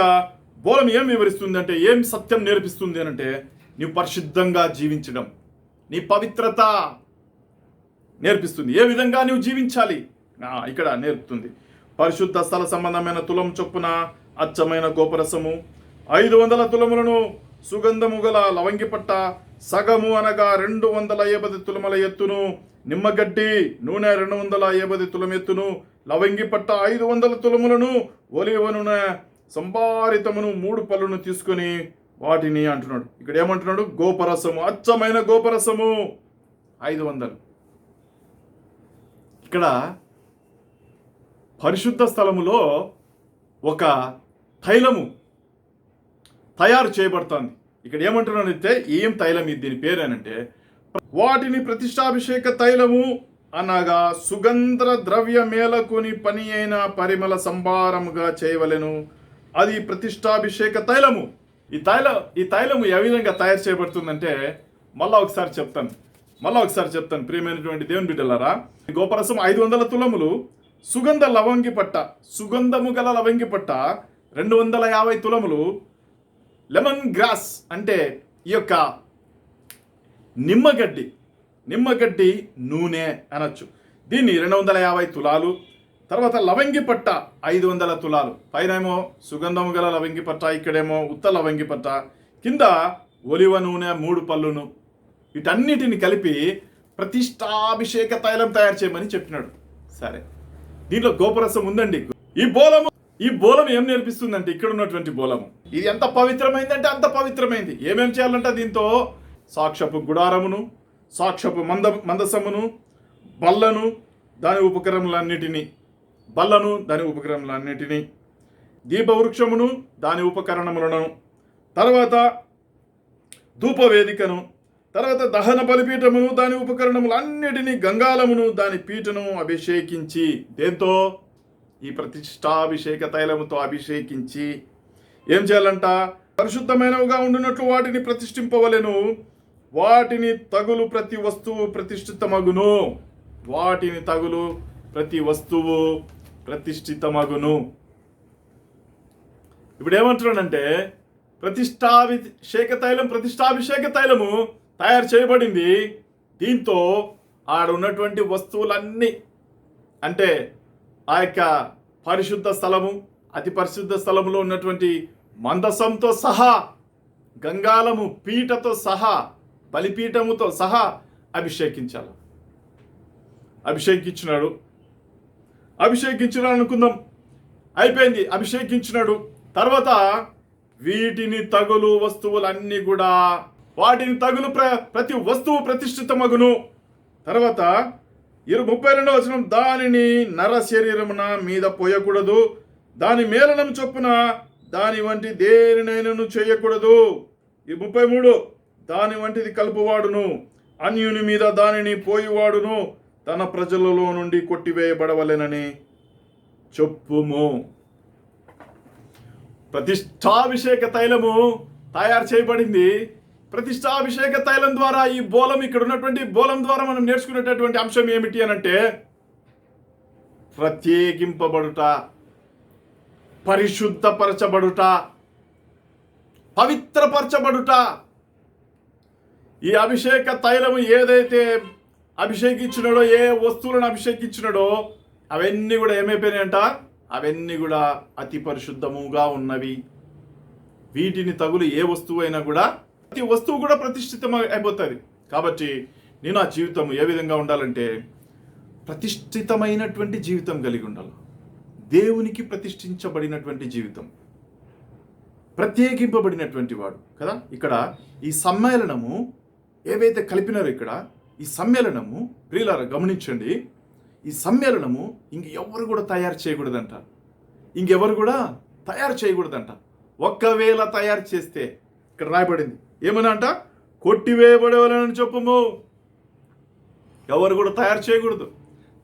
Speaker 1: బోలం ఏం వివరిస్తుంది అంటే, ఏం సత్యం నేర్పిస్తుంది అంటే, నీవు పరిశుద్ధంగా జీవించడం, నీ పవిత్రత నేర్పిస్తుంది. ఏ విధంగా నీవు జీవించాలి ఇక్కడ నేర్పుతుంది. పరిశుద్ధ స్థల సంబంధమైన తులం చొప్పున అచ్చమైన గోపరసము, 500 తులములను సుగంధము గల లవంగిపట్ట, సగము అనగా 250 తులముల ఎత్తును, నిమ్మగడ్డి నూనె 250 తులం ఎత్తును, లవంగిపట్ట 500 తులములను, ఒలివ నూనె సంపారితమును 3 పళ్ళును తీసుకొని వాటిని అంటున్నాడు. ఇక్కడ ఏమంటున్నాడు? గోపరసము, అచ్చమైన గోపరసము 500. ఇక్కడ పరిశుద్ధ స్థలములో ఒక తైలము తయారు చేయబడుతుంది. ఇక్కడ ఏమంటున్నాడంటే, ఏం తైలం ఇది, దీని పేరేనంటే, వాటిని ప్రతిష్టాభిషేక తైలము అనగా సుగంధ ద్రవ్య మేలకుని పని అయిన పరిమళ సంభారముగా చేయవలెను. అది ప్రతిష్టాభిషేక తైలము. ఈ తైలము ఏ విధంగా తయారు చేయబడుతుందంటే, మళ్ళా ఒకసారి చెప్తాను ప్రియమైనటువంటి దేవుని బిడ్డలారా. గోపరసం 500 తులములు, సుగంధ లవంగి పట్ట, సుగంధము గల లవంగి పట్ట 250 తులములు, లెమన్ గ్రాస్ అంటే ఈ యొక్క నిమ్మగడ్డి నూనె అనొచ్చు. దీన్ని 250 తులాలు. తర్వాత లవంగి పట్ట 500 తులాలు. పైనేమో సుగంధము గల లవంగి పట్ట, ఇక్కడేమో ఉత్త లవంగి పట్ట, కింద ఒలివ నూనె 3 పళ్ళును. వీటన్నిటిని కలిపి ప్రతిష్టాభిషేక తైలం తయారు చేయమని చెప్పినాడు. సరే, దీంట్లో గోపరసం ఉందండి. ఈ బోలం ఏం నేర్పిస్తుందంటే, ఇక్కడ ఉన్నటువంటి బోలము ఇది ఎంత పవిత్రమైందంటే అంత పవిత్రమైంది. ఏమేం చేయాలంటే, దీంతో సాక్షపు గుడారమును, సాక్షపు మందసమును, బల్లను దాని ఉపకరణములన్నిటినీ, దీపవృక్షమును దాని ఉపకరణములను, తర్వాత ధూపవేదికను, తర్వాత దహన బలిపీఠమును దాని ఉపకరణములన్నిటినీ, గంగాలమును దాని పీఠను అభిషేకించి, దేంతో? ఈ ప్రతిష్టాభిషేక తైలముతో అభిషేకించి ఏం చేయాలంట? పరిశుద్ధమైనవిగా ఉండునట్లు వాటిని ప్రతిష్ఠింపవలెను. వాటిని తగులు ప్రతి వస్తువు ప్రతిష్ఠితమగును. ఇప్పుడు ఏమంటున్నాడంటే, ప్రతిష్టాభిషేక తైలము తయారు చేయబడింది. దీంతో ఆడ ఉన్నటువంటి వస్తువులన్నీ, అంటే ఆ యొక్క పరిశుద్ధ స్థలము, అతి పరిశుద్ధ స్థలములో ఉన్నటువంటి మందసంతో సహా, గంగాలము పీఠతో సహా, బలిపీఠముతో సహా అభిషేకించినాడు అనుకుందాం. అయిపోయింది, అభిషేకించినాడు. తర్వాత వీటిని తగులు వస్తువులన్నీ కూడా, వాటిని తగులు ప్రతి వస్తువు ప్రతిష్ఠితమగును. తర్వాత 32వ వచనం, దానిని నర శరీరమున మీద పోయకూడదు, దాని మేలనం చొప్పున దాని వంటి దేనినైనను చేయకూడదు. 33, దాని వంటిది కలుపువాడును, అన్యుని మీద దానిని పోయివాడును తన ప్రజలలో నుండి కొట్టివేయబడవలెనని చెప్పుము. ప్రతిష్టాభిషేక తైలము తయారు చేయబడింది. ప్రతిష్టాభిషేక తైలం ద్వారా ఈ బోలం, ఇక్కడ ఉన్నటువంటి బోలం ద్వారా మనం నేర్చుకునేటటువంటి అంశం ఏమిటి అనంటే, ప్రత్యేకింపబడుట, పరిశుద్ధపరచబడుట, పవిత్రపరచబడుట. ఈ అభిషేక తైలము ఏదైతే అభిషేకించినాడో, ఏ వస్తువులను అభిషేకించినాడో, అవన్నీ కూడా ఏమైపోయినాయంట? అవన్నీ కూడా అతి పరిశుద్ధముగా ఉన్నవి. వీటిని తగులు ఏ వస్తువు అయినా కూడా, ప్రతి వస్తువు కూడా ప్రతిష్ఠితం అయిపోతుంది. కాబట్టి నేను ఆ జీవితం ఏ విధంగా ఉండాలంటే, ప్రతిష్ఠితమైనటువంటి జీవితం కలిగి ఉండాలి. దేవునికి ప్రతిష్ఠించబడినటువంటి జీవితం, ప్రత్యేకింపబడినటువంటి వాడు కదా. ఇక్కడ ఈ సమ్మేళనము ఏవైతే కలిపినారో ఇక్కడ ఈ సమ్మేళనము ప్రియులారా గమనించండి, ఈ సమ్మేళనము ఇంకెవరు కూడా తయారు చేయకూడదంట. ఇంకెవరు కూడా తయారు చేయకూడదంట. ఒక్కవేళ తయారు చేస్తే ఇక్కడ రాయబడింది ఏమన్నా అంట, కొట్టివేయబడేవాళ్ళని చెప్పుము. ఎవరు కూడా తయారు చేయకూడదు.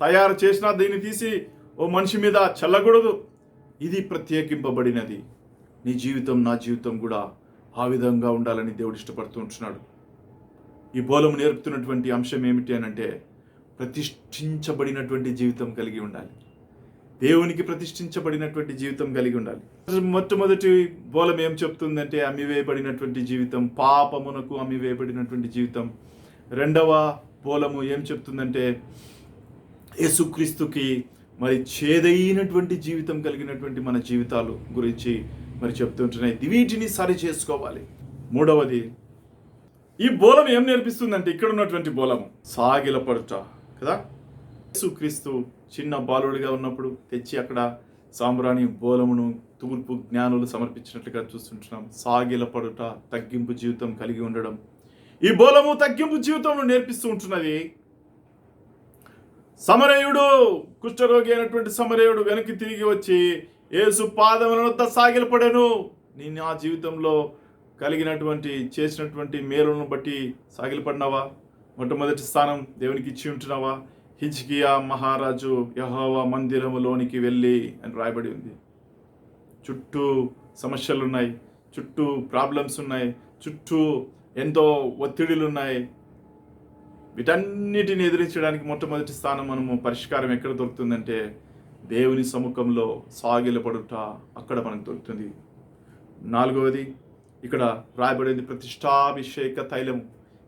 Speaker 1: తయారు చేసినా దీన్ని తీసి ఓ మనిషి మీద చల్లకూడదు. ఇది ప్రత్యేకింపబడినది. నీ జీవితం నా జీవితం కూడా ఆ విధంగా ఉండాలని దేవుడు ఇష్టపడుతూ ఉంటున్నాడు. ఈ బోలము నేర్పుతున్నటువంటి అంశం ఏమిటి అని అంటే, ప్రతిష్ఠించబడినటువంటి జీవితం కలిగి ఉండాలి. దేవునికి ప్రతిష్ఠించబడినటువంటి జీవితం కలిగి ఉండాలి. మొట్టమొదటి బోలం ఏం చెప్తుందంటే, అమ్మివేయబడినటువంటి జీవితం, పాపమునకు అమ్మివేయబడినటువంటి జీవితం. రెండవ బోలము ఏం చెప్తుందంటే, యేసుక్రీస్తుకి మరి చేదైనటువంటి జీవితం కలిగినటువంటి మన జీవితాలు గురించి మరి చెప్తుంటున్నాయి. వీటిని సరి చేసుకోవాలి. మూడవది ఈ బోలం ఏం నేర్పిస్తుందంటే, ఇక్కడ ఉన్నటువంటి బోలము సాగిలపడుట కదా. యేసుక్రీస్తు చిన్న బాలుడిగా ఉన్నప్పుడు తెచ్చి అక్కడ సాంబ్రాణి బోలమును తూర్పు జ్ఞానులు సమర్పించినట్లుగా చూస్తుంటున్నాం. సాగిలపడుట, తగ్గింపు జీవితం కలిగి ఉండడం. ఈ బోలము తగ్గింపు జీవితంలో నేర్పిస్తూ ఉంటున్నది. సమరయుడు, కుష్ఠరోగి అయినటువంటి సమరయుడు వెనక్కి తిరిగి వచ్చి యేసు పాదముల వద్ద సాగిలపడెను. నేను ఆ జీవితంలో కలిగినటువంటి చేసినటువంటి మేలులను బట్టి సాగిలపడినావా? మొట్టమొదటి స్థానం దేవునికి ఇచ్చి ఉంటున్నావా? హిజ్కియా మహారాజు యెహోవా మందిరములోనికి వెళ్ళి అని రాయబడి ఉంది. చుట్టూ సమస్యలు ఉన్నాయి, చుట్టూ ప్రాబ్లమ్స్ ఉన్నాయి, చుట్టూ ఎంతో ఒత్తిడిలు ఉన్నాయి. వీటన్నిటిని ఎదిరించడానికి మొట్టమొదటి స్థానం మనము పరిష్కారం ఎక్కడ దొరుకుతుందంటే, దేవుని సముఖంలో సాగిలపడుట, అక్కడ మనకు దొరుకుతుంది. నాలుగవది ఇక్కడ రాయబడింది ప్రతిష్టాభిషేక తైలము.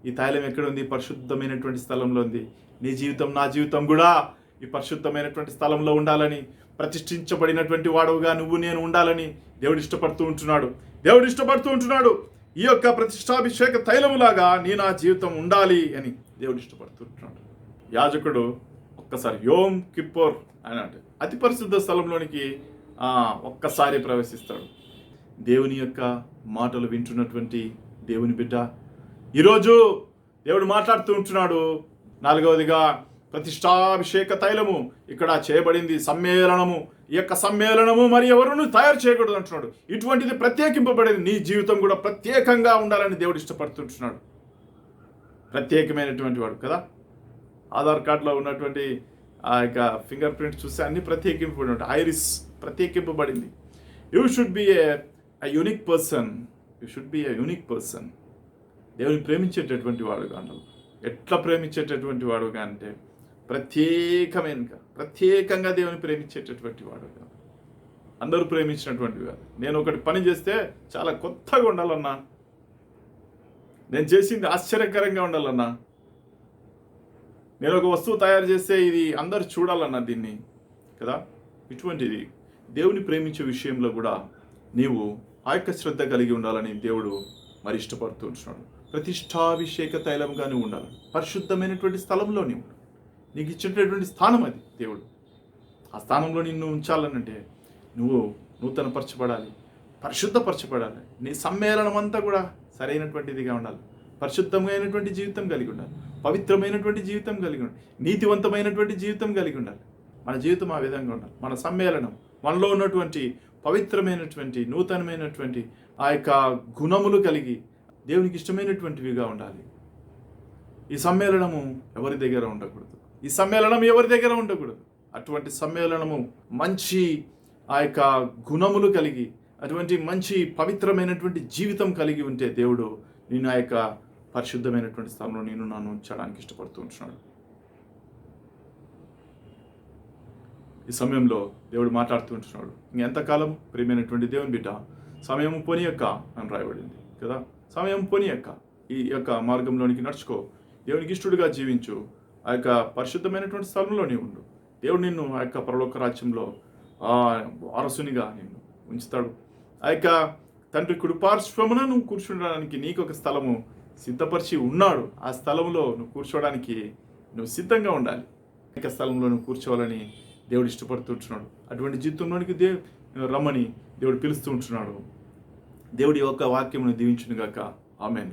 Speaker 1: ఈ తైలం ఎక్కడ ఉంది? పరిశుద్ధమైనటువంటి స్థలంలో ఉంది. నీ జీవితం నా జీవితం కూడా ఈ పరిశుద్ధమైనటువంటి స్థలంలో ఉండాలని, ప్రతిష్ఠించబడినటువంటి వాడుగా నువ్వు నేను ఉండాలని దేవుడు ఇష్టపడుతూ ఉంటున్నాడు. ఈ యొక్క ప్రతిష్టాభిషేక తైలములాగా నీ నా జీవితం ఉండాలి అని దేవుడు ఇష్టపడుతుంటున్నాడు. యాజకుడు ఒక్కసారి యోమ్ కిప్పోర్ అని అంటే అతి పరిశుద్ధ స్థలంలోనికి ఒక్కసారి ప్రవేశిస్తాడు. దేవుని యొక్క మాటలు వింటున్నటువంటి దేవుని బిడ్డ, ఈరోజు దేవుడు మాట్లాడుతూ ఉంటున్నాడు. నాలుగవదిగా ప్రతిష్టాభిషేక తైలము ఇక్కడ చేయబడింది. సమ్మేళనము, ఈ యొక్క సమ్మేళనము మరి ఎవరును తయారు చేయకూడదు అంటున్నాడు. ఇటువంటిది ప్రత్యేకింపబడేది. నీ జీవితం కూడా ప్రత్యేకంగా ఉండాలని దేవుడు ఇష్టపడుతుంటున్నాడు. ప్రత్యేకమైనటువంటి వాడు కదా. ఆధార్ కార్డులో ఉన్నటువంటి ఆ యొక్క ఫింగర్ ప్రింట్ చూస్తే అన్ని ప్రత్యేకింపబడి ఉంటాయి. ఐరిస్ ప్రత్యేకింపబడింది. You should be a unique person. దేవుని ప్రేమించేటటువంటి వాడుగా ఉండాలి. ఎట్లా ప్రేమించేటటువంటి వాడుగా అంటే, ప్రత్యేకంగా దేవుని ప్రేమించేటటువంటి వాడుగా. అందరూ ప్రేమించినటువంటి కాదు. నేను ఒకటి పని చేస్తే చాలా కొత్తగా ఉండాలన్నా, నేను చేసింది ఆశ్చర్యకరంగా ఉండాలన్నా, నేను ఒక వస్తువు తయారు చేస్తే ఇది అందరు చూడాలన్నా దీన్ని కదా. ఇటువంటిది దేవుని ప్రేమించే విషయంలో కూడా నీవు ఆ యొక్క శ్రద్ధ కలిగి ఉండాలని దేవుడు మరి ఇష్టపడుతూ ఉంటున్నాడు. ప్రతిష్టాభిషేక తైలంగా నువ్వు ఉండాలి. పరిశుద్ధమైనటువంటి స్థలంలో నీవు నీకు ఇచ్చినటువంటి స్థానం అది. దేవుడు ఆ స్థానంలో నిన్ను ఉంచాలనంటే నువ్వు నూతనపరచబడాలి, పరిశుద్ధపరచబడాలి. నీ సమ్మేళనం అంతా కూడా సరైనటువంటిదిగా ఉండాలి. పరిశుద్ధమైనటువంటి జీవితం కలిగి ఉండాలి, పవిత్రమైనటువంటి జీవితం కలిగి ఉండాలి, నీతివంతమైనటువంటి జీవితం కలిగి ఉండాలి. మన జీవితం ఆ విధంగా ఉండాలి. మన సమ్మేళనం మనలో ఉన్నటువంటి పవిత్రమైనటువంటి నూతనమైనటువంటి ఆ యొక్క గుణములు కలిగి దేవునికి ఇష్టమైనటువంటివిగా ఉండాలి. ఈ సమ్మేళనము ఎవరి దగ్గర ఉండకూడదు. అటువంటి సమ్మేళనము మంచి ఆ యొక్క గుణములు కలిగి, అటువంటి మంచి పవిత్రమైనటువంటి జీవితం కలిగి ఉంటే దేవుడు నేను ఆ యొక్క పరిశుద్ధమైనటువంటి స్థలంలో నన్ను ఉంచడానికి ఇష్టపడుతూ ఉంటున్నాడు. ఈ సమయంలో దేవుడు మాట్లాడుతూ ఉంటున్నాడు. ఇంకెంతకాలం ప్రియమైనటువంటి దేవుని బిడ్డ, సమయం పోనీయక్క అని రాయబడింది కదా. సమయం పోనీయక్క, ఈ యొక్క మార్గంలోనికి నడుచుకో, దేవునికి ఇష్టడుగా జీవించు, ఆ యొక్క పరిశుద్ధమైనటువంటి స్థలంలో నీవు ఉండు. దేవుడు నిన్ను ఆ యొక్క పరలోక రాజ్యంలో వారసునిగా నిన్ను ఉంచుతాడు. ఆ యొక్క తండ్రి కుడిపార్శ్వమున నువ్వు కూర్చుండడానికి నీకు ఒక స్థలము సిద్ధపరిచి ఉన్నాడు. ఆ స్థలంలో నువ్వు కూర్చోవడానికి నువ్వు సిద్ధంగా ఉండాలి. ఇక స్థలంలో కూర్చోవాలని దేవుడు ఇష్టపడుతుంటున్నాడు. అటువంటి జీవితంలోనికి రమ్మని దేవుడు పిలుస్తూ ఉంటున్నాడు. దేవుడి యొక్క వాక్యమును దీవించును గాక. ఆమేన్.